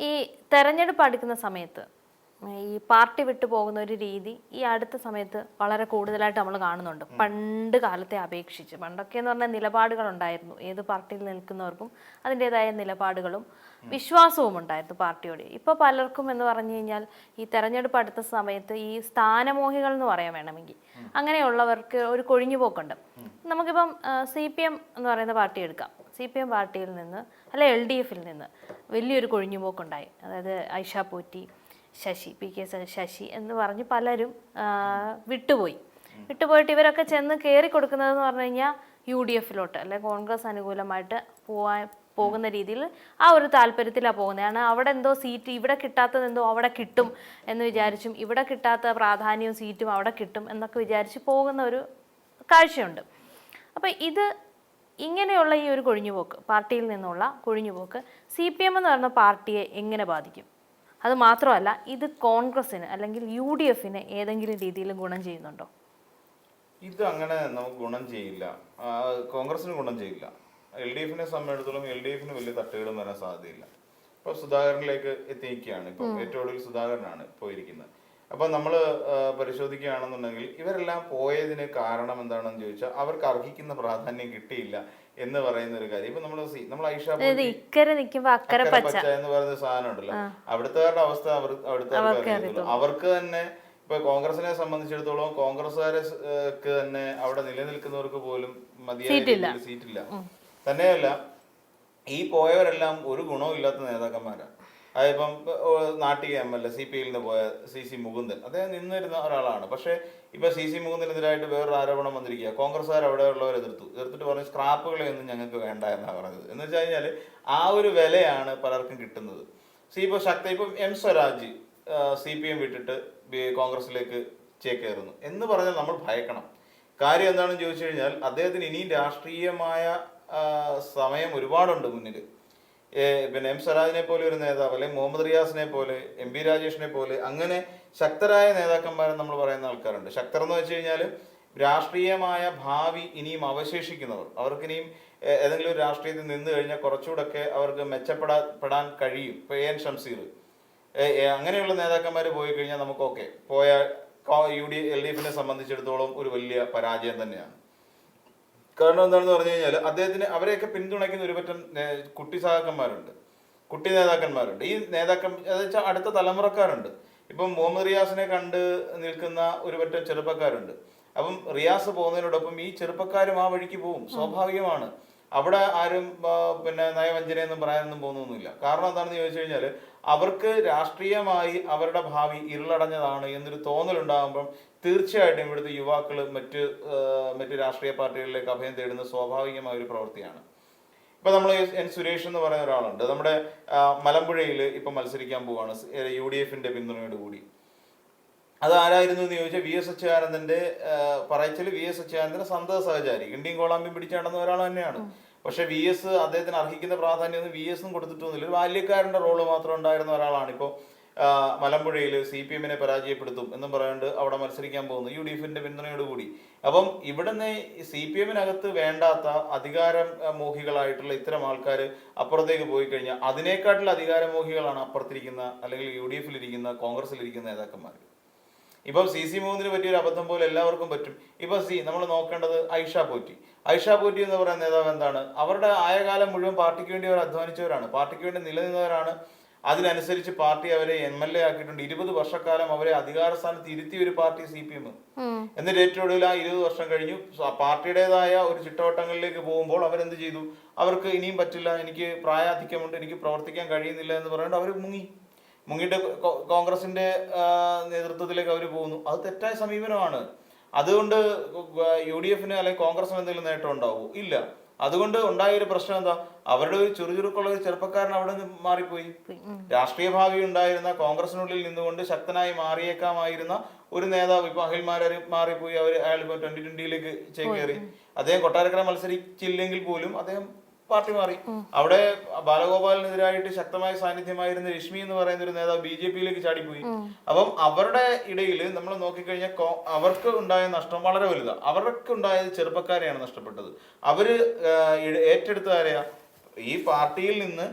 ഈ തെരഞ്ഞെടുപ്പ് അടുക്കുന്ന സമയത്ത് ഈ പാർട്ടി വിട്ടു പോകുന്ന ഒരു രീതി ഈ അടുത്ത സമയത്ത് വളരെ കൂടുതലായിട്ട് നമ്മൾ കാണുന്നുണ്ട്. പണ്ട് കാലത്തെ അപേക്ഷിച്ച് പണ്ടൊക്കെ എന്ന് പറഞ്ഞാൽ നിലപാടുകൾ ഉണ്ടായിരുന്നു. ഏത് പാർട്ടിയിൽ നിൽക്കുന്നവർക്കും അതിൻ്റെതായ നിലപാടുകളും വിശ്വാസവും ഉണ്ടായിരുന്നു പാർട്ടിയോട്. ഇപ്പോൾ പലർക്കും എന്ന് പറഞ്ഞു കഴിഞ്ഞാൽ ഈ തെരഞ്ഞെടുപ്പ് അടുത്ത സമയത്ത് ഈ സ്ഥാനമോഹികൾ എന്ന് പറയാൻ വേണമെങ്കിൽ അങ്ങനെയുള്ളവർക്ക് ഒരു കൊഴിഞ്ഞുപോക്കുണ്ട്. നമുക്കിപ്പം CPM എന്ന് പറയുന്ന പാർട്ടി എടുക്കാം. CPM പാർട്ടിയിൽ നിന്ന് അല്ലെ LDFിൽ നിന്ന് വലിയൊരു കൊഴിഞ്ഞുപോക്കുണ്ടായി. അതായത് ഐഷ പോറ്റി, PK ശശി എന്ന് പറഞ്ഞ് പലരും വിട്ടുപോയിട്ട് ഇവരൊക്കെ ചെന്ന് കയറി കൊടുക്കുന്നതെന്ന് പറഞ്ഞു കഴിഞ്ഞാൽ UDFിലോട്ട് അല്ലെ കോൺഗ്രസ് അനുകൂലമായിട്ട് പോകുന്ന രീതിയിൽ ആ ഒരു താല്പര്യത്തിലാണ് പോകുന്നതാണ്. അവിടെ എന്തോ സീറ്റ് ഇവിടെ കിട്ടാത്തത് എന്തോ അവിടെ കിട്ടും എന്ന് വിചാരിച്ചും ഇവിടെ കിട്ടാത്ത പ്രാധാന്യവും സീറ്റും അവിടെ കിട്ടും എന്നൊക്കെ വിചാരിച്ച് പോകുന്ന ഒരു കാഴ്ചയുണ്ട്. അപ്പം ഇങ്ങനെയുള്ള ഈ ഒരു കൊഴിഞ്ഞുപോക്ക്, പാർട്ടിയിൽ നിന്നുള്ള കൊഴിഞ്ഞുപോക്ക് CPM എന്ന് പറയുന്ന പാർട്ടിയെ എങ്ങനെ ബാധിക്കും? അത് മാത്രമല്ല, ഇത് കോൺഗ്രസിന് അല്ലെങ്കിൽ UDFിന് ഏതെങ്കിലും രീതിയിൽ ഗുണം ചെയ്യുന്നുണ്ടോ? ഇത് അങ്ങനെ നമുക്ക് ഗുണം ചെയ്യില്ല, കോൺഗ്രസിന് ഗുണം ചെയ്യില്ല. LDFിനെ സംബന്ധിച്ചിടത്തോളം LDFിന് വലിയ തട്ടുകളും വരാൻ സാധ്യതയില്ല. ഇപ്പോൾ സുധാകരനിലേക്ക് എത്തിയിരിക്കുകയാണ്. ഇപ്പോൾ ഏറ്റവും ഒടുവിൽ സുധാകരനാണ് പോയിരിക്കുന്നത്. അപ്പം നമ്മൾ പരിശോധിക്കുകയാണെന്നുണ്ടെങ്കിൽ ഇവരെല്ലാം പോയതിന് കാരണം എന്താണെന്ന് ചോദിച്ചാൽ അവർക്ക് അർഹിക്കുന്ന പ്രാധാന്യം കിട്ടിയില്ല എന്ന് പറയുന്ന ഒരു കാര്യം. ഇപ്പൊ നമ്മൾ ഐഷ പച്ച എന്ന് പറയുന്ന സാധനം ഉണ്ടല്ലോ, അവിടുത്തെ അവസ്ഥ അവർക്ക് തന്നെ. ഇപ്പൊ കോൺഗ്രസിനെ സംബന്ധിച്ചിടത്തോളം കോൺഗ്രസ്സുകാർക്ക് തന്നെ അവിടെ നിലനിൽക്കുന്നവർക്ക് പോലും മതിയായ സീറ്റില്ല. തന്നെയല്ല, ഈ പോയവരെല്ലാം ഒരു ഗുണവും ഇല്ലാത്ത നേതാക്കന്മാരാണ്. അതിപ്പം നാട്ടിക MLA CPIയിൽ നിന്ന് പോയ CC മുകുന്ദൻ, അദ്ദേഹം നിന്നിരുന്ന ഒരാളാണ്. പക്ഷേ ഇപ്പൊ CC മുകുന്ദനെതിരായിട്ട് വേറൊരു ആരോപണം വന്നിരിക്കുക. കോൺഗ്രസ്സുകാർ അവിടെയുള്ളവർ എതിർത്തിട്ട് പറഞ്ഞു സ്ക്രാപ്പുകളെയൊന്നും ഞങ്ങൾക്ക് വേണ്ട എന്നാണ് പറഞ്ഞത്. എന്ന് വെച്ച് കഴിഞ്ഞാൽ ആ ഒരു വിലയാണ് പലർക്കും കിട്ടുന്നത്. ഇപ്പം M സ്വരാജ് CPM വിട്ടിട്ട് കോൺഗ്രസിലേക്ക് ചേക്കേറുന്നു എന്ന് പറഞ്ഞാൽ നമ്മൾ ഭയക്കണം. കാര്യം എന്താണെന്ന് ചോദിച്ചു കഴിഞ്ഞാൽ അദ്ദേഹത്തിന് ഇനിയും രാഷ്ട്രീയമായ സമയം ഒരുപാടുണ്ട് മുന്നിൽ. പിന്നെ M സ്വരാജിനെ പോലെ ഒരു നേതാവ്, അല്ലെങ്കിൽ മുഹമ്മദ് റിയാസിനെ പോലെ, MP രാജേഷിനെ പോലെ അങ്ങനെ ശക്തരായ നേതാക്കന്മാരെ നമ്മൾ പറയുന്ന ആൾക്കാരുണ്ട്. ശക്തർ എന്ന് വെച്ച് കഴിഞ്ഞാൽ രാഷ്ട്രീയമായ ഭാവി ഇനിയും അവശേഷിക്കുന്നവർ, അവർക്കിനിയും ഏതെങ്കിലും ഒരു രാഷ്ട്രീയത്തിൽ നിന്ന് കഴിഞ്ഞാൽ കുറച്ചുകൂടെയൊക്കെ അവർക്ക് മെച്ചപ്പെടാൻ കഴിയും. ഇപ്പോൾ AN ഷംസീർ അങ്ങനെയുള്ള നേതാക്കന്മാർ പോയി കഴിഞ്ഞാൽ നമുക്കൊക്കെ LDFിനെ സംബന്ധിച്ചിടത്തോളം ഒരു വലിയ പരാജയം തന്നെയാണ്. കാരണം എന്താണെന്ന് പറഞ്ഞു കഴിഞ്ഞാൽ അദ്ദേഹത്തിന് അവരെയൊക്കെ പിന്തുണയ്ക്കുന്ന ഒരു പറ്റം കുട്ടി നേതാക്കന്മാരുണ്ട്. ഈ വെച്ചാൽ അടുത്ത തലമുറക്കാരുണ്ട്. ഇപ്പം മുഹമ്മദ് റിയാസിനെ കണ്ട് നിൽക്കുന്ന ഒരു പറ്റം ചെറുപ്പക്കാരുണ്ട്. അപ്പം റിയാസ് പോകുന്നതിനോടൊപ്പം ഈ ചെറുപ്പക്കാരും ആ വഴിക്ക് പോകും, സ്വാഭാവികമാണ്. അവിടെ ആരും പിന്നെ നയവഞ്ചനയൊന്നും പറയാനൊന്നും പോകുന്നൊന്നുമില്ല. കാരണം എന്താണെന്ന് ചോദിച്ചു കഴിഞ്ഞാൽ അവർക്ക് രാഷ്ട്രീയമായി അവരുടെ ഭാവി ഇരുളടഞ്ഞതാണ് എന്നൊരു തോന്നലുണ്ടാകുമ്പം തീർച്ചയായിട്ടും ഇവിടുത്തെ യുവാക്കൾ മറ്റ് രാഷ്ട്രീയ പാർട്ടികളിലേക്ക് അഭയം തേടുന്ന സ്വാഭാവികമായ ഒരു പ്രവൃത്തിയാണ്. ഇപ്പൊ നമ്മൾ N സുരേഷ് എന്ന് പറയുന്ന ഒരാളുണ്ട്, നമ്മുടെ മലമ്പുഴയിൽ ഇപ്പൊ മത്സരിക്കാൻ പോവാണ് UDFിന്റെ പിന്തുണയോട് കൂടി. അത് ആരായിരുന്നു എന്ന് ചോദിച്ചാൽ VS അച്യുതാനന്ദന്റെ പറയച്ചല് VS അച്യുതാനന്ദന്റെ സന്തത സഹചാരി, ഇന്ത്യയും കോളാമ്പിയും പിടിച്ചു നടന്ന ഒരാൾ തന്നെയാണ്. പക്ഷെ VS അദ്ദേഹത്തിന് അർഹിക്കുന്ന പ്രാധാന്യം VSനും കൊടുത്തിട്ടൊന്നുമില്ല. ഒരു ബാല്യക്കാരന്റെ റോള് മാത്രം ഉണ്ടായിരുന്ന ഒരാളാണ് ഇപ്പോൾ മലമ്പുഴയിൽ CPMനെ പരാജയപ്പെടുത്തും എന്നും പറയാണ്ട് അവിടെ മത്സരിക്കാൻ പോകുന്നു UDFിന്റെ പിന്തുണയോടുകൂടി. അപ്പം ഇവിടുന്ന് CPMനകത്ത് വേണ്ടാത്ത അധികാരമോഹികളായിട്ടുള്ള ഇത്തരം ആൾക്കാർ അപ്പുറത്തേക്ക് പോയി കഴിഞ്ഞാൽ അതിനേക്കാട്ടിൽ അധികാരമോഹികളാണ് അപ്പുറത്തിരിക്കുന്ന അല്ലെങ്കിൽ UDFിലിരിക്കുന്ന കോൺഗ്രസിലിരിക്കുന്ന നേതാക്കന്മാർ. ഇപ്പം CC മുകുന്ദന് പറ്റിയൊരു അബദ്ധം പോലെ എല്ലാവർക്കും പറ്റും. ഇപ്പൊ നമ്മൾ നോക്കേണ്ടത് ഐഷ പോറ്റി എന്ന് പറയുന്ന നേതാവ് എന്താണ്? അവരുടെ ആയകാലം മുഴുവൻ പാർട്ടിക്ക് വേണ്ടി അവർ അധ്വാനിച്ചവരാണ്, പാർട്ടിക്ക് വേണ്ടി നിലനിന്നവരാണ്. അതിനനുസരിച്ച് പാർട്ടി അവരെ MLA ആക്കിയിട്ടുണ്ട്. 20 വർഷക്കാലം അവരെ അധികാര സ്ഥാനത്ത് ഇരുത്തിയ ഒരു പാർട്ടി CPM. എന്നിട്ട് ഏറ്റവും ഒടുവിൽ ആ 20 വർഷം കഴിഞ്ഞു പാർട്ടിയുടേതായ ഒരു ചിട്ടവട്ടങ്ങളിലേക്ക് പോകുമ്പോൾ അവരെന്ത് ചെയ്തു? അവർക്ക് ഇനിയും പറ്റില്ല, എനിക്ക് പ്രായാധിക്യമുണ്ട്, എനിക്ക് പ്രവർത്തിക്കാൻ കഴിയുന്നില്ല എന്ന് പറയുന്നത് അവർ മുങ്ങിയിട്ട് കോൺഗ്രസിന്റെ നേതൃത്വത്തിലേക്ക് അവർ പോകുന്നു. അത് തെറ്റായ സമീപനമാണ്. അതുകൊണ്ട് UDFിന് അല്ലെങ്കിൽ കോൺഗ്രസിന് എന്തെങ്കിലും നേട്ടം ഉണ്ടാവൂ? ഇല്ല. അതുകൊണ്ട് ഉണ്ടായ ഒരു പ്രശ്നം എന്താ? അവരുടെ ഒരു ചുറുചുറുക്കുള്ള ഒരു ചെറുപ്പക്കാരൻ അവിടെ നിന്ന് മാറിപ്പോയി. രാഷ്ട്രീയ ഭാവി ഉണ്ടായിരുന്ന കോൺഗ്രസിനുള്ളിൽ നിന്നുകൊണ്ട് ശക്തനായി മാറിയേക്കാമായിരുന്ന ഒരു നേതാവ് ഇപ്പൊ അഖിൽമാരാർ മാറിപ്പോയി. അയാൾ ഇപ്പൊ 2020ലേക്ക് ചേക്കേറി. അദ്ദേഹം കൊട്ടാരക്കര മത്സരിച്ചില്ലെങ്കിൽ പോലും അദ്ദേഹം പാർട്ടി മാറി. അവിടെ ബാലഗോപാലിനെതിരായിട്ട് ശക്തമായ സാന്നിധ്യമായിരുന്ന രശ്മി എന്ന് പറയുന്ന ഒരു നേതാവ് BJPയിലേക്ക് ചാടിപ്പോയി. അപ്പം അവരുടെ ഇടയിൽ നമ്മൾ നോക്കിക്കഴിഞ്ഞാൽ അവർക്ക് ഉണ്ടായ നഷ്ടം വളരെ വലുതാണ്. അവർക്ക് ഉണ്ടായത് ചെറുപ്പക്കാരെയാണ് നഷ്ടപ്പെട്ടത്. അവര് ഏറ്റെടുത്ത ആരെയാ? ഈ പാർട്ടിയിൽ നിന്ന്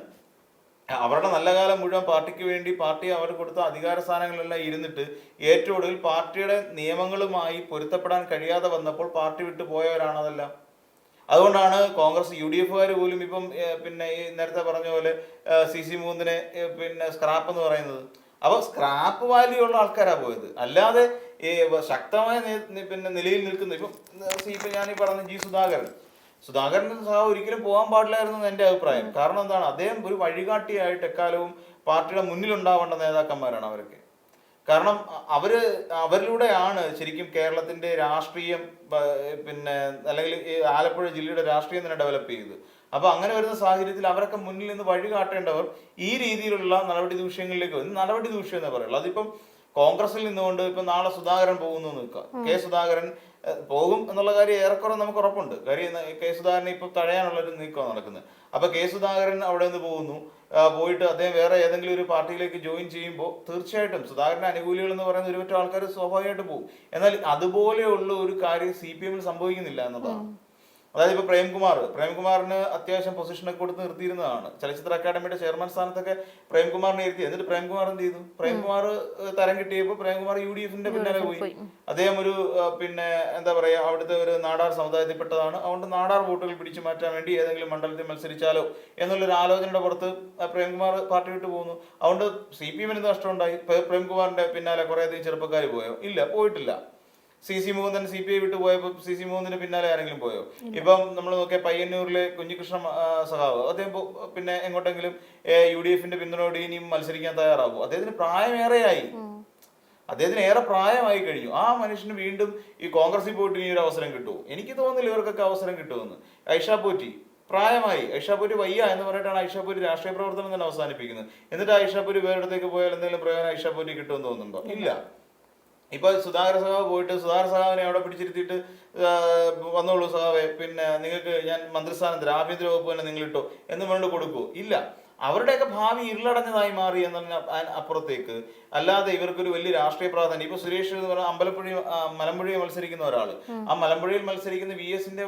അവരുടെ നല്ല കാലം മുഴുവൻ പാർട്ടിക്ക് വേണ്ടി പാർട്ടി അവർ കൊടുത്ത അധികാര സ്ഥാനങ്ങളെല്ലാം ഇരുന്നിട്ട് ഏറ്റവും ഒടുവിൽ പാർട്ടിയുടെ നിയമങ്ങളുമായി പൊരുത്തപ്പെടാൻ കഴിയാതെ വന്നപ്പോൾ പാർട്ടി വിട്ടു പോയവരാണ് അതെല്ലാം. അതുകൊണ്ടാണ് കോൺഗ്രസ് UDF-കാർ പോലും ഇപ്പം പിന്നെ ഈ നേരത്തെ പറഞ്ഞ പോലെ CC3 പിന്നെ സ്ക്രാപ്പ് എന്ന് പറയുന്നത്. അപ്പോൾ സ്ക്രാപ്പ് വാല്യൂ ഉള്ള ആൾക്കാരാണ് പോയത്, അല്ലാതെ ഈ ശക്തമായ പിന്നെ നിലയിൽ നിൽക്കുന്ന ഇപ്പം ഞാനീ പറഞ്ഞ സുധാകരൻ ഒരിക്കലും പോകാൻ പാടില്ലായിരുന്നു എൻ്റെ അഭിപ്രായം. കാരണം എന്താണ്, അദ്ദേഹം ഒരു വഴികാട്ടിയായിട്ട് എക്കാലവും പാർട്ടിയുടെ മുന്നിലുണ്ടാവേണ്ട നേതാക്കന്മാരാണ് അവരൊക്കെ. കാരണം അവരിലൂടെയാണ് ശരിക്കും കേരളത്തിന്റെ രാഷ്ട്രീയം പിന്നെ അല്ലെങ്കിൽ ഈ ആലപ്പുഴ ജില്ലയുടെ രാഷ്ട്രീയം തന്നെ ഡെവലപ്പ് ചെയ്തത്. അപ്പൊ അങ്ങനെ വരുന്ന സാഹചര്യത്തിൽ അവരൊക്കെ മുന്നിൽ നിന്ന് വഴി കാട്ടേണ്ടവർ ഈ രീതിയിലുള്ള നടപടി ദൂഷ്യങ്ങളിലേക്ക് നടപടി ദൂഷ്യം എന്ന് പറയുള്ളൂ. അതിപ്പം കോൺഗ്രസിൽ നിന്നുകൊണ്ട് ഇപ്പൊ നാളെ സുധാകരൻ പോകുന്നു നിൽക്കുക, കെ സുധാകരൻ പോകും എന്നുള്ള കാര്യം ഏറെക്കുറെ നമുക്ക് ഉറപ്പുണ്ട്. കാര്യം കെ സുധാകരനെ ഇപ്പൊ തഴയാനുള്ളൊരു നീക്കമാണ് നടക്കുന്നത്. അപ്പൊ കെ സുധാകരൻ അവിടെ നിന്ന് പോകുന്നു, പോയിട്ട് അദ്ദേഹം വേറെ ഏതെങ്കിലും ഒരു പാർട്ടിയിലേക്ക് ജോയിൻ ചെയ്യുമ്പോൾ തീർച്ചയായിട്ടും സുധാകരന്റെ അനുകൂലികൾ എന്ന് പറയുന്ന ഒരുപറ്റം ആൾക്കാർ സ്വാഭാവികമായിട്ട് പോകും. എന്നാൽ അതുപോലെയുള്ള ഒരു കാര്യം CPM-ൽ സംഭവിക്കുന്നില്ല എന്നതാണ്. അതായത് ഇപ്പൊ പ്രേംകുമാറിന് അത്യാവശ്യം പൊസിഷനൊക്കെ കൊടുത്ത് നിർത്തിയിരുന്നതാണ്. ചലച്ചിത്ര അക്കാദമിയുടെ ചെയർമാൻ സ്ഥാനത്തൊക്കെ പ്രേംകുമാറിനെ ഇരുത്തി. എന്നിട്ട് പ്രേംകുമാർ എന്ത് ചെയ്തു? പ്രേംകുമാർ തരം കിട്ടിയപ്പോൾ പ്രേംകുമാർ UDF-ന്റെ പിന്നാലെ പോയി. അദ്ദേഹം ഒരു പിന്നെ എന്താ പറയാ, അവിടുത്തെ ഒരു നാടാർ സമുദായത്തിൽപ്പെട്ടതാണ്. അതുകൊണ്ട് നാടാർ വോട്ടുകൾ പിടിച്ചു മാറ്റാൻ വേണ്ടി ഏതെങ്കിലും മണ്ഡലത്തിൽ മത്സരിച്ചാലോ എന്നുള്ളൊരു ആലോചനയുടെ പുറത്ത് പ്രേംകുമാർ പാർട്ടി വിട്ടു പോകുന്നു. അതുകൊണ്ട് CPM-ന് നഷ്ടമുണ്ടായി. പ്രേംകുമാറിന്റെ പിന്നാലെ കുറെ അധികം ചെറുപ്പക്കാർ പോയോ? ഇല്ല, പോയിട്ടില്ല. CC3 CPI വിട്ടു പോയപ്പോൾ CC3 പിന്നാലെ ആരെങ്കിലും പോയോ? ഇപ്പം നമ്മൾ നോക്കിയ പയ്യന്നൂരിലെ കുഞ്ഞികൃഷ്ണ സഖാവ്, അദ്ദേഹം പിന്നെ എങ്ങോട്ടെങ്കിലും UDF-ന്റെ പിന്തുണയോട് ഇനിയും മത്സരിക്കാൻ തയ്യാറാകും? അദ്ദേഹത്തിന് പ്രായമേറെയായി, അദ്ദേഹത്തിന് ഏറെ പ്രായമായി കഴിഞ്ഞു. ആ മനുഷ്യന് വീണ്ടും ഈ കോൺഗ്രസിൽ പോയിട്ട് ഇനി ഒരു അവസരം കിട്ടുമോ? എനിക്ക് തോന്നുന്നില്ല ഇവർക്കൊക്കെ അവസരം കിട്ടുമെന്ന്. ഐഷാ പോറ്റി പ്രായമായി, ഐഷാ പോറ്റി വയ്യ എന്ന് പറഞ്ഞിട്ടാണ് ഐഷാ പോറ്റി രാഷ്ട്രീയ പ്രവർത്തനം തന്നെ അവസാനിപ്പിക്കുന്നത്. എന്നിട്ട് ഐഷാ പോറ്റി വേറെടുത്തേക്ക് പോയാൽ എന്തെങ്കിലും പ്രയോജനം ഐഷാ പോറ്റി കിട്ടുമെന്ന് തോന്നുന്നുണ്ടോ? ഇല്ല. ഇപ്പൊ സുധാകര സഖാവ് പോയിട്ട് സുധാകര സഖാവിനെ അവിടെ പിടിച്ചിരുത്തിയിട്ട് വന്നോളൂ സഖാവെ, പിന്നെ നിങ്ങൾക്ക് ഞാൻ മന്ത്രിസ്ഥാനത്തിൽ ആഭ്യന്തര വകുപ്പ് തന്നെ നിങ്ങൾ ഇട്ടോ എന്ന് പറഞ്ഞിട്ട് കൊടുക്കുമോ? ഇല്ല. അവരുടെയൊക്കെ ഭാവി ഇരുളടഞ്ഞതായി മാറി എന്നതിന് അപ്പുറത്തേക്ക് അല്ലാതെ ഇവർക്കൊരു വലിയ രാഷ്ട്രീയ പ്രാധാന്യം. ഇപ്പൊ സുരേഷ് എന്ന് പറഞ്ഞാൽ മലമ്പുഴയിൽ മത്സരിക്കുന്ന ഒരാള്, ആ മലമ്പുഴയിൽ മത്സരിക്കുന്ന VS-ന്റെ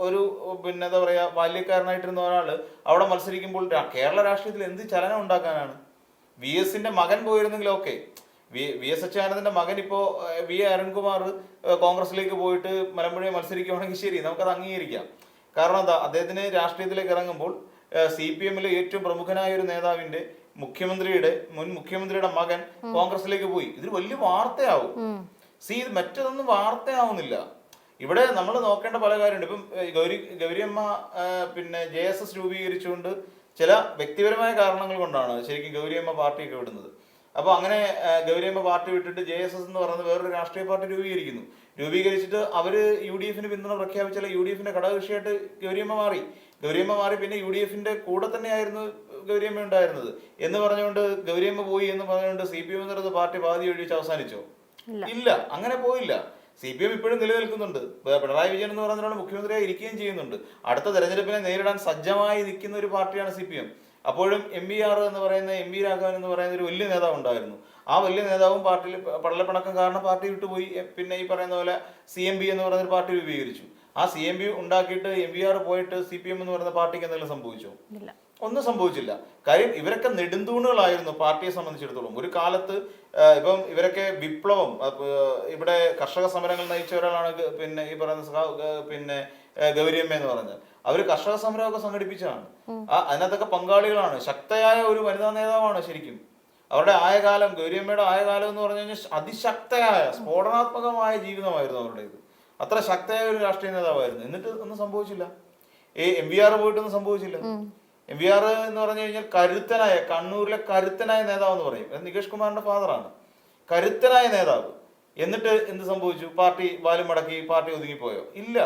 ഒരു പിന്നെ എന്താ പറയാ ബാല്യക്കാരനായിട്ടിരുന്ന ഒരാള് അവിടെ മത്സരിക്കുമ്പോൾ കേരള രാഷ്ട്രീയത്തിൽ എന്ത് ചലനം ഉണ്ടാക്കാനാണ്? VS-ന്റെ മകൻ പോയിരുന്നെങ്കിൽ ഓക്കെ. VS അച്യുതാനന്ദന്റെ മകൻ ഇപ്പോ V അരുൺകുമാർ കോൺഗ്രസിലേക്ക് പോയിട്ട് മലമ്പുഴയെ മത്സരിക്കുകയാണെങ്കിൽ ശരി, നമുക്കത് അംഗീകരിക്കാം. കാരണം എന്താ, അദ്ദേഹത്തിന് രാഷ്ട്രീയത്തിലേക്ക് ഇറങ്ങുമ്പോൾ CPM-ലെ ഏറ്റവും പ്രമുഖനായ ഒരു നേതാവിന്റെ മുൻ മുഖ്യമന്ത്രിയുടെ മകൻ കോൺഗ്രസിലേക്ക് പോയി. ഇതൊരു വലിയ വാർത്തയാവും. ഇത് മറ്റൊന്നും വാർത്തയാവുന്നില്ല. ഇവിടെ നമ്മൾ നോക്കേണ്ട പല കാര്യമുണ്ട്. ഇപ്പം ഗൗരിയമ്മ പിന്നെ JSS രൂപീകരിച്ചുകൊണ്ട് ചില വ്യക്തിപരമായ കാരണങ്ങൾ കൊണ്ടാണ് ശരിക്കും ഗൗരിയമ്മ പാർട്ടിയൊക്കെ വിടുന്നത്. അപ്പൊ അങ്ങനെ ഗൗരിയമ്മ പാർട്ടി വിട്ടിട്ട് JSS എന്ന് പറയുന്നത് വേറൊരു രാഷ്ട്രീയ പാർട്ടി രൂപീകരിച്ചിട്ട് അവര് UDF-ന് പിന്തുണ പ്രഖ്യാപിച്ചാൽ UDF-ന്റെ ഘടകകക്ഷിയായിട്ട് ഗൗരിയമ്മ മാറി. പിന്നെ UDF-ന്റെ കൂടെ തന്നെയായിരുന്നു ഗൗരിയമ്മ ഉണ്ടായിരുന്നത് എന്ന് പറഞ്ഞുകൊണ്ട് ഗൗരിയമ്മ പോയി എന്ന് പറഞ്ഞുകൊണ്ട് CPM എന്ന് പറയുന്ന പാർട്ടി പാതി ഒഴിച്ച് അവസാനിച്ചോ? ഇല്ല, അങ്ങനെ പോയില്ല. CPM ഇപ്പോഴും നിലനിൽക്കുന്നുണ്ട്. പിണറായി വിജയൻ എന്ന് പറയുന്നതിനോട് മുഖ്യമന്ത്രിയായി ഇരിക്കുകയും ചെയ്യുന്നുണ്ട്. അടുത്ത തെരഞ്ഞെടുപ്പിനെ നേരിടാൻ സജ്ജമായി നിൽക്കുന്ന ഒരു പാർട്ടിയാണ് CPM. അപ്പോഴും MVR എന്ന് പറയുന്ന MV രാഘവൻ എന്ന് പറയുന്ന ഒരു വലിയ നേതാവ് ഉണ്ടായിരുന്നു. ആ വലിയ നേതാവും പാർട്ടിയിൽ പടലപ്പിണക്കം കാരണം പാർട്ടി വിട്ടുപോയി. പിന്നെ ഈ പറയുന്ന പോലെ CMB എന്ന് പറയുന്ന ഒരു പാർട്ടി രൂപീകരിച്ചു. ആ CMB ഉണ്ടാക്കിയിട്ട് MVR പോയിട്ട് CPM എന്ന് പറയുന്ന പാർട്ടിക്ക് എന്തെങ്കിലും സംഭവിച്ചോ? ഒന്നും സംഭവിച്ചില്ല. കാര്യം ഇവരൊക്കെ നെടുന്തൂണുകളായിരുന്നു പാർട്ടിയെ സംബന്ധിച്ചിടത്തോളം. ഒരു കാലത്ത് ഇപ്പം ഇവരൊക്കെ വിപ്ലവം, ഇവിടെ കർഷക സമരങ്ങൾ നയിച്ച ഒരാളാണ് പിന്നെ ഈ പറയുന്ന പിന്നെ ഗൗരിയമ്മ എന്ന് പറഞ്ഞത്. അവര് കർഷക സമരമൊക്കെ സംഘടിപ്പിച്ചതാണ്. അതിനകത്തൊക്കെ പങ്കാളികളാണ്. ശക്തയായ ഒരു വനിതാ നേതാവാണ് ശരിക്കും. അവരുടെ ആയകാലം, ഗൗരിയമ്മയുടെ ആയകാലം എന്ന് പറഞ്ഞു കഴിഞ്ഞാൽ അതിശക്തയായ സ്ഫോടനാത്മകമായ ജീവിതമായിരുന്നു അവരുടേത്. അത്ര ശക്തയായ ഒരു രാഷ്ട്രീയ നേതാവായിരുന്നു. എന്നിട്ട് ഒന്നും സംഭവിച്ചില്ല. ഈ MVR പോയിട്ടൊന്നും സംഭവിച്ചില്ല. MVR എന്ന് പറഞ്ഞു കഴിഞ്ഞാൽ കരുത്തനായ, കണ്ണൂരിലെ കരുത്തനായ നേതാവ് എന്ന് പറയും. നികേഷ് കുമാറിന്റെ ഫാദറാണ്, കരുത്തനായ നേതാവ്. എന്നിട്ട് എന്ത് സംഭവിച്ചു? പാർട്ടി വാലും മടക്കി പാർട്ടി ഒതുങ്ങിപ്പോയോ? ഇല്ല.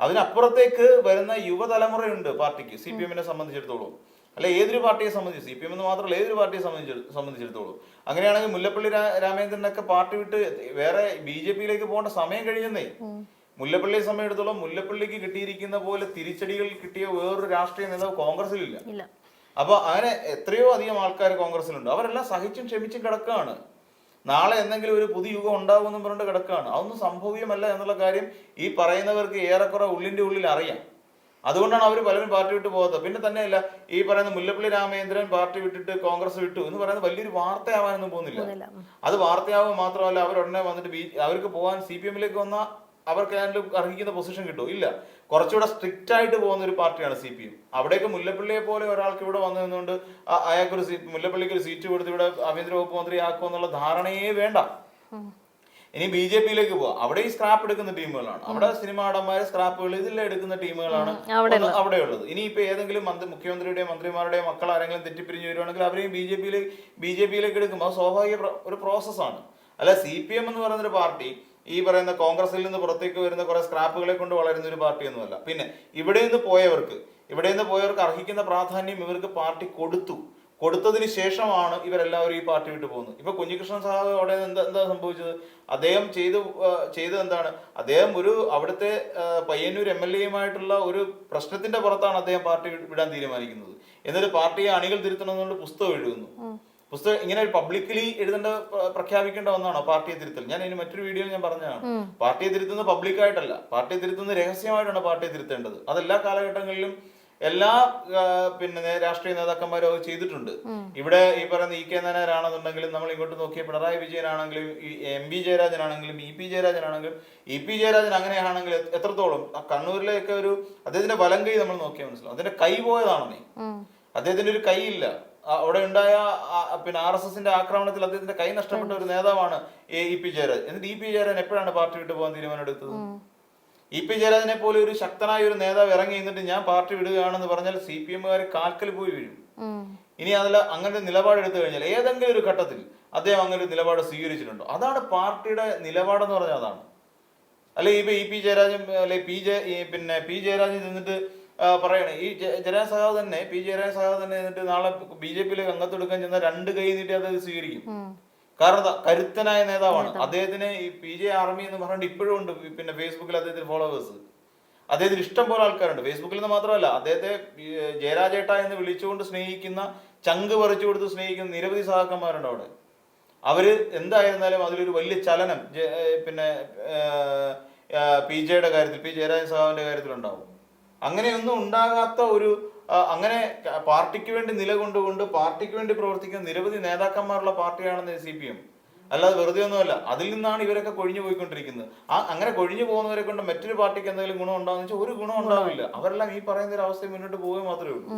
അതിനപ്പുറത്തേക്ക് വരുന്ന യുവതലമുറയുണ്ട് പാർട്ടിക്ക്, CPM-നെ സംബന്ധിച്ചിടത്തോളം. അല്ല, ഏതൊരു പാർട്ടിയെ സംബന്ധിച്ച്, CPM എന്ന് മാത്രമല്ല ഏതൊരു പാർട്ടിയെ സംബന്ധിച്ചിടത്തോളം. അങ്ങനെയാണെങ്കിൽ മുല്ലപ്പള്ളി രാമചന്ദ്രനൊക്കെ പാർട്ടി വിട്ട് വേറെ BJP-യിലേക്ക് പോകേണ്ട സമയം കഴിഞ്ഞെന്നേ. മുല്ലപ്പള്ളിയെ സമയത്തോളം മുല്ലപ്പള്ളിക്ക് കിട്ടിയിരിക്കുന്ന പോലെ തിരിച്ചടികൾ കിട്ടിയ വേറൊരു രാഷ്ട്രീയ നേതാവ് കോൺഗ്രസിലില്ല. അപ്പൊ അങ്ങനെ എത്രയോ അധികം ആൾക്കാർ കോൺഗ്രസിലുണ്ട്. അവരെല്ലാം സഹിച്ചും ക്ഷമിച്ചും കിടക്കുകയാണ്. നാളെ എന്തെങ്കിലും ഒരു പുതിയ യുഗം ഉണ്ടാകുമെന്നും പറഞ്ഞിട്ട് കിടക്കുകയാണ്. അതൊന്നും സംഭവ്യമല്ല എന്നുള്ള കാര്യം ഈ പറയുന്നവർക്ക് ഏറെക്കുറെ ഉള്ളിന്റെ ഉള്ളിൽ അറിയാം. അതുകൊണ്ടാണ് അവർ പലരും പാർട്ടി വിട്ട് പോകാത്തത്. പിന്നെ തന്നെയല്ല, ഈ പറയുന്ന മുല്ലപ്പള്ളി രാമചന്ദ്രൻ പാർട്ടി വിട്ടിട്ട് കോൺഗ്രസ് വിട്ടു എന്ന് പറയുന്നത് വലിയൊരു വാർത്തയാവാനൊന്നും പോകുന്നില്ല. അത് വാർത്തയാവുക മാത്രമല്ല, അവരുടനെ വന്നിട്ട് അവർക്ക് പോകാൻ CPM-ലേക്ക് വന്ന അവർക്ക് ഏതാണ്ട് അർഹിക്കുന്ന പൊസിഷൻ കിട്ടുമോ? ഇല്ല. കുറച്ചുകൂടെ സ്ട്രിക്റ്റ് ആയിട്ട് പോകുന്ന ഒരു പാർട്ടിയാണ് CPM. അവിടേക്ക് മുല്ലപ്പള്ളിയെ പോലെ ഒരാൾക്ക് ഇവിടെ വന്നു നിന്നുകൊണ്ട് അയാൾക്കൊരു മുല്ലപ്പള്ളിക്ക് ഒരു സീറ്റ് കൊടുത്ത് ഇവിടെ ആഭ്യന്തര വകുപ്പ് മന്ത്രി ആക്കുമെന്നുള്ള ധാരണയെ വേണ്ട. ഇനി BJP-യിലേക്ക് പോവാം. അവിടെ ഈ സ്ക്രാപ്പ് എടുക്കുന്ന ടീമുകളാണ്. അവിടെ സിനിമ നടന്മാരെ സ്ക്രാപ്പുകൾ ഇതെല്ലാം എടുക്കുന്ന ടീമുകളാണ് അവിടെയുള്ളത്. ഇനി ഇപ്പൊ ഏതെങ്കിലും മുഖ്യമന്ത്രിയുടെയും മന്ത്രിമാരുടെയും മക്കൾ ആരെങ്കിലും തെറ്റിപ്പിരിഞ്ഞു വരുവാണെങ്കിൽ അവരെയും BJP-യിലേക്ക് എടുക്കും. അത് സ്വാഭാവിക ഒരു പ്രോസസ്സാണ്. അല്ല, CPM എന്ന് പറയുന്നൊരു പാർട്ടി ഈ പറയുന്ന കോൺഗ്രസിൽ നിന്ന് പുറത്തേക്ക് വരുന്ന കുറെ സ്ക്രാപ്പുകളെ കൊണ്ട് വളരുന്ന ഒരു പാർട്ടിയൊന്നുമല്ല. പിന്നെ ഇവിടെ നിന്ന് പോയവർക്ക് അർഹിക്കുന്ന പ്രാധാന്യം ഇവർക്ക് പാർട്ടി കൊടുത്തതിന് ശേഷമാണ് ഇവരെല്ലാവരും ഈ പാർട്ടി വിട്ടു പോകുന്നത്. ഇപ്പൊ കുഞ്ഞികൃഷ്ണൻ സാഹബ് അവിടെ എന്താ സംഭവിച്ചത്? അദ്ദേഹം ചെയ്തത് എന്താണ്? അദ്ദേഹം അവിടുത്തെ പയ്യന്നൂർ MLA-യുമായിട്ടുള്ള ഒരു പ്രശ്നത്തിന്റെ പുറത്താണ് അദ്ദേഹം പാർട്ടി വിടാൻ തീരുമാനിക്കുന്നത്. എന്നിട്ട് പാർട്ടിയെ അണികൾ തിരുത്തണമെന്നുകൊണ്ട് പുസ്തകം എഴുതുന്നു. പുസ്തകം ഇങ്ങനെ പബ്ലിക്കലി പ്രഖ്യാപിക്കേണ്ട ഒന്നാണോ പാർട്ടിയെ തിരുത്തൽ? ഞാൻ ഇനി മറ്റൊരു വീഡിയോയിൽ ഞാൻ പറഞ്ഞതാണ്. പാർട്ടിയെ തിരുത്തുന്നത് പബ്ലിക്കായിട്ടല്ല, പാർട്ടിയെ തിരുത്തുന്നത് രഹസ്യമായിട്ടാണ് പാർട്ടിയെ തിരുത്തേണ്ടത്. അതെല്ലാ കാലഘട്ടങ്ങളിലും എല്ലാ രാഷ്ട്രീയ നേതാക്കന്മാരും അത് ചെയ്തിട്ടുണ്ട്. ഇവിടെ ഈ പറയുന്ന EK നായനാണെന്നുണ്ടെങ്കിലും നമ്മൾ ഇങ്ങോട്ട് നോക്കിയ Pinarayi വിജയനാണെങ്കിലും MB ജയരാജനാണെങ്കിലും EP ജയരാജനാണെങ്കിലും EP Jayarajan അങ്ങനെയാണെങ്കിൽ എത്രത്തോളം കണ്ണൂരിലേക്ക് അദ്ദേഹത്തിന്റെ വലം കൈ നമ്മൾ നോക്കിയാൽ മനസ്സിലാവും. അതിന്റെ കൈ പോയതാണെന്നേ. അദ്ദേഹത്തിന്റെ ഒരു കൈയില്ല. അവിടെ ഉണ്ടായ RSSന്റെ ആക്രമണത്തിൽ അദ്ദേഹത്തിന്റെ കൈ നഷ്ടപ്പെട്ട ഒരു നേതാവാണ് EP ജയരാജൻ. എന്നിട്ട് EP ജയരാജൻ എപ്പോഴാണ് പാർട്ടി വിട്ടു പോകാൻ തീരുമാനം എടുത്തത്? EP ജയരാജനെ പോലെ ഒരു ശക്തനായ ഒരു നേതാവ് ഇറങ്ങി നിന്നിട്ട് ഞാൻ പാർട്ടി വിടുകയാണെന്ന് പറഞ്ഞാൽ CPM-കാർ കാൽക്കൽ പോയി വീഴും. ഇനി അതല്ല, അങ്ങനെ നിലപാടെടുത്തു കഴിഞ്ഞാൽ ഏതെങ്കിലും ഒരു ഘട്ടത്തിൽ അദ്ദേഹം അങ്ങനെ ഒരു നിലപാട് സ്വീകരിച്ചിട്ടുണ്ടോ? അതാണ് പാർട്ടിയുടെ നിലപാടെന്ന് പറഞ്ഞാൽ അതാണ്. അല്ലെ ഇപ്പൊ EP ജയരാജൻ അല്ലെ P ജയരാജൻ നിന്നിട്ട് പറയണേ ഈ ജയരാജൻ സഖാവ് തന്നെ എന്നിട്ട് നാളെ BJP-യിലേക്ക് അംഗത്വം ചെന്നാൽ 2 കൈ നീട്ടി അദ്ദേഹം സ്വീകരിക്കും. കാരണം കരുത്തനായ നേതാവാണ്. അദ്ദേഹത്തിന് ഈ PJ ആർമി എന്ന് പറഞ്ഞിട്ട് ഇപ്പോഴും ഉണ്ട് ഫേസ്ബുക്കിൽ അദ്ദേഹത്തിന് ഫോളോവേഴ്സ്. അദ്ദേഹത്തിന് ഇഷ്ടം പോലെ ആൾക്കാരുണ്ട്. ഫേസ്ബുക്കിൽ നിന്ന് മാത്രമല്ല, അദ്ദേഹത്തെ ജയരാജേട്ട എന്ന് വിളിച്ചുകൊണ്ട് സ്നേഹിക്കുന്ന, ചങ്ക് പറിച്ചു കൊടുത്ത് സ്നേഹിക്കുന്ന നിരവധി സഹാക്കന്മാരുണ്ട് അവിടെ. അവര് എന്തായിരുന്നാലും അതിലൊരു വലിയ ചലനം PJയുടെ കാര്യത്തിൽ, P ജയരാജൻ സഹാവിന്റെ കാര്യത്തിലുണ്ടാവും. അങ്ങനെയൊന്നും ഉണ്ടാകാത്ത അങ്ങനെ പാർട്ടിക്ക് വേണ്ടി നിലകൊണ്ടുകൊണ്ട് പാർട്ടിക്ക് വേണ്ടി പ്രവർത്തിക്കുന്ന നിരവധി നേതാക്കന്മാരുള്ള പാർട്ടിയാണെന്ന് CPM. അല്ലാതെ വെറുതെ ഒന്നുമല്ല. അതിൽ നിന്നാണ് ഇവരൊക്കെ കൊഴിഞ്ഞു പോയിക്കൊണ്ടിരിക്കുന്നത്. അങ്ങനെ കൊഴിഞ്ഞു പോകുന്നവരെ കൊണ്ട് മറ്റൊരു പാർട്ടിക്ക് എന്തെങ്കിലും ഗുണം ഉണ്ടാകുന്ന വെച്ചാൽ ഒരു ഗുണം ഉണ്ടാവില്ല. അവരെല്ലാം ഈ പറയുന്ന ഒരു അവസ്ഥയിൽ മുന്നോട്ട് പോവുക മാത്രമേ ഉള്ളൂ.